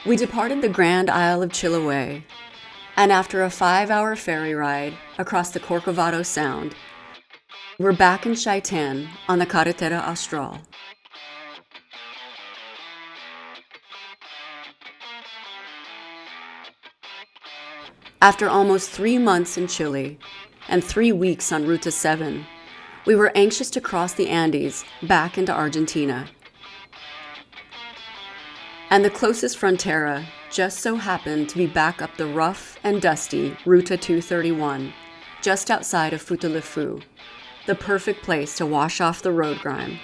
We departed the Grand Isle of Chiloé, and after a 5-hour ferry ride across the Corcovado Sound, we're back in Chitan on the Carretera Austral. After almost 3 months in Chile and 3 weeks on Ruta 7, we were anxious to cross the Andes back into Argentina. And the closest frontera just so happened to be back up the rough and dusty Ruta 231, just outside of Futaleufú, the perfect place to wash off the road grime.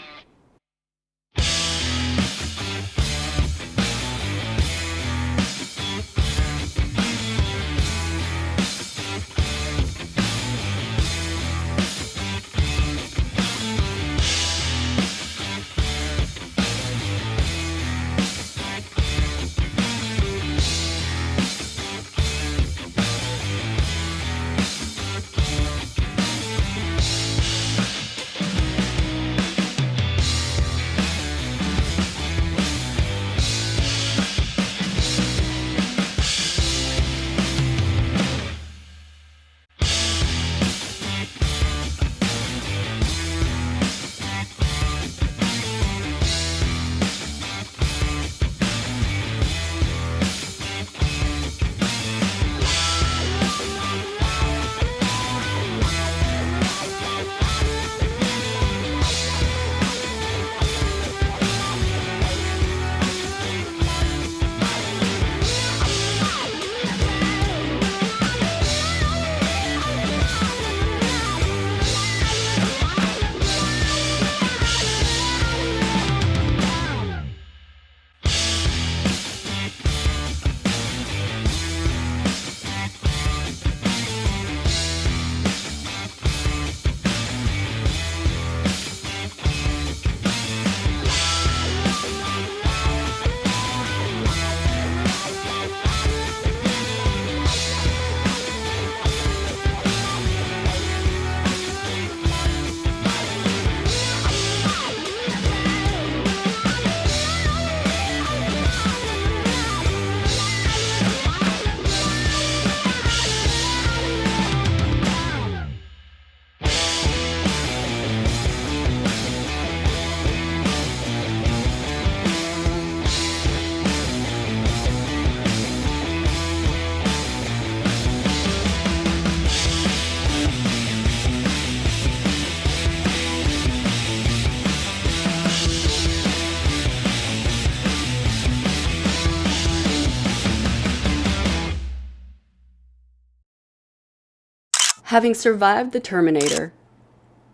Having survived the Terminator,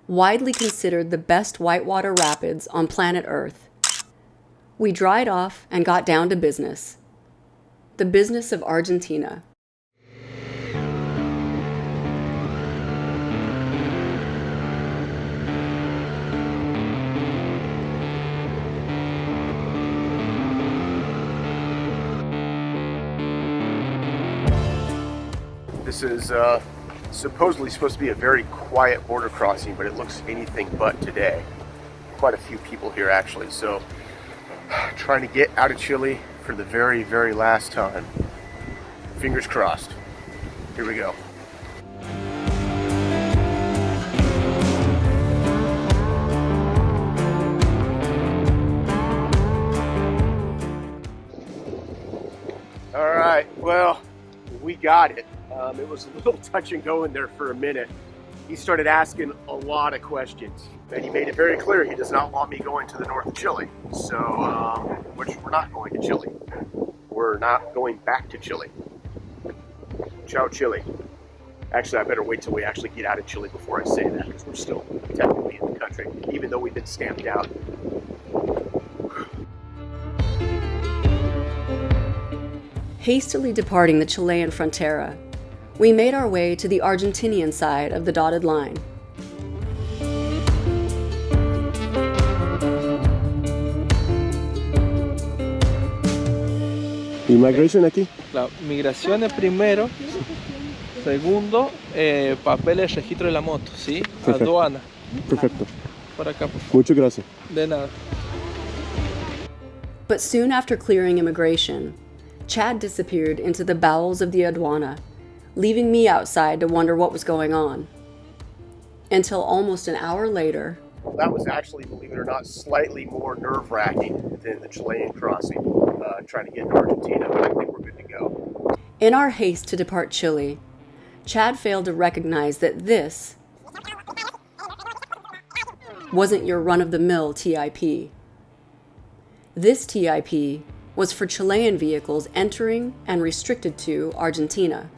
widely considered the best whitewater rapids on planet Earth, we dried off and got down to business. The business of Argentina. This is supposedly supposed to be a very quiet border crossing, but it looks anything but today. Quite a few people here actually, so trying to get out of Chile for the very, very last time. Fingers crossed. Here we go. All right, well, we got it. It was a little touch and go in there for a minute. He started asking a lot of questions, and he made it very clear he does not want me going to the north of Chile. So, which we're not going to Chile. We're not going back to Chile. Ciao, Chile. Actually, I better wait till we actually get out of Chile before I say that, because we're still technically in the country, even though we've been stamped out. Hastily departing the Chilean frontera, we made our way to the Argentinian side of the dotted line. Immigration aquí? La migración es primero, segundo, papeles, registro de la moto, ¿sí? Perfecto. Aduana. Perfecto. Por acá, por favor. Muchas gracias. De nada. But soon after clearing immigration, Chad disappeared into the bowels of the aduana, leaving me outside to wonder what was going on. Until almost an hour later, that was actually, believe it or not, slightly more nerve-wracking than the Chilean crossing, trying to get to Argentina, but I think we're good to go. In our haste to depart Chile, Chad failed to recognize that this wasn't your run-of-the-mill TIP. This TIP was for Chilean vehicles entering and restricted to Argentina.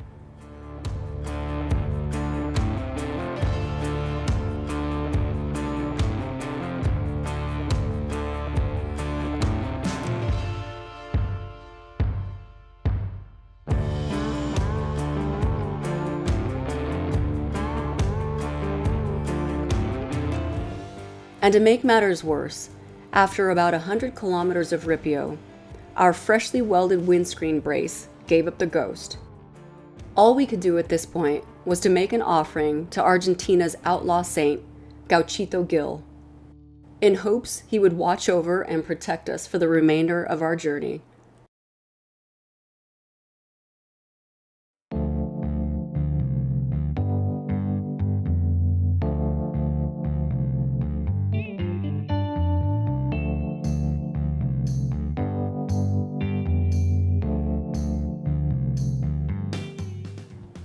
And to make matters worse, after about 100 kilometers of ripio, our freshly welded windscreen brace gave up the ghost. All we could do at this point was to make an offering to Argentina's outlaw saint, Gauchito Gil, in hopes he would watch over and protect us for the remainder of our journey.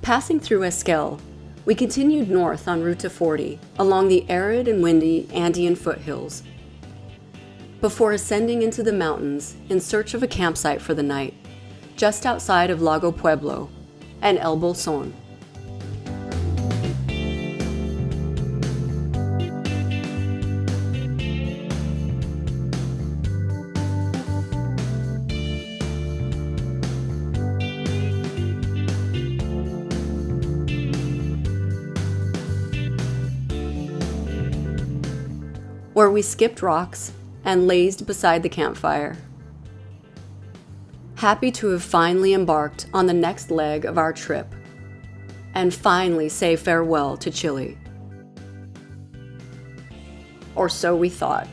Passing through Esquel, we continued north on Ruta 40 along the arid and windy Andean foothills, before ascending into the mountains in search of a campsite for the night, just outside of Lago Pueblo and El Bolson. Where we skipped rocks and lazed beside the campfire. Happy to have finally embarked on the next leg of our trip and finally say farewell to Chile. Or so we thought.